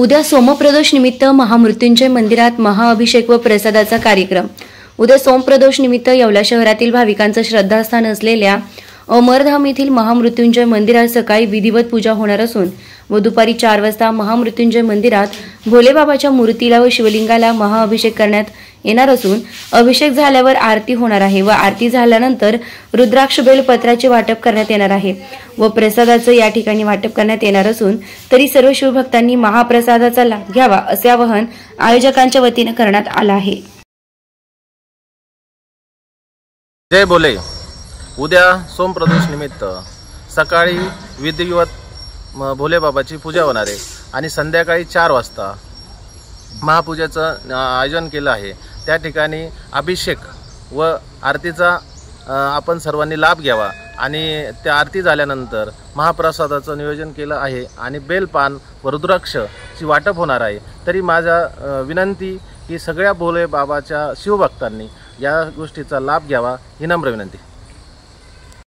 उद्या सोमप्रदोष निमित्त महामृत्युंजय मंदिरात महाअभिषेक व प्रसादाचा कार्यक्रम। उद्या सोमप्रदोष निमित्त येवला शहरातील भाविकांचं श्रद्धास्थान असलेल्या अमरधाम येथील महामृत्युंजय मंदिरात सकाळी विधिवत पूजा होणार असून व दुपारी 4 वाजता महामृत्युंजय मंदिरात भोलेबाबाच्या मूर्तीला व शिवलिंगाला महाअभिषेक करण्यात येणार असून अभिषेक झाल्यावर आरती होणार आहे व आरती झाल्यानंतर रुद्राक्ष बेलपत्राचे वाटप करण्यात येणार आहे व प्रसादाचं या ठिकाणी वाटप करण्यात येणार असून तरी सर्व शिवभक्तांनी महाप्रसादाचा लाभ घ्यावा असे आवाहन आयोजकांच्या वतीने करण्यात आले आहे। जय भोले। उद्या सोमप्रदोष निमित्त सकाळी विधिवत भोलेबाबाची पूजा होणार आहे आणि संध्याकाळी 4 वाजता महापूजेचं आयोजन केलं आहे। त्या ठिकाणी अभिषेक व आरतीचा आपण सर्वांनी लाभ घ्यावा आणि त्या आरती झाल्यानंतर महाप्रसादाचं नियोजन केलं आहे आणि बेलपान व रुद्राक्षची वाटप होणार आहे। तरी माझा विनंती की सगळ्या भोलेबाबाच्या शिवभक्तांनी या गोष्टीचा लाभ घ्यावा ही नम्र विनंती।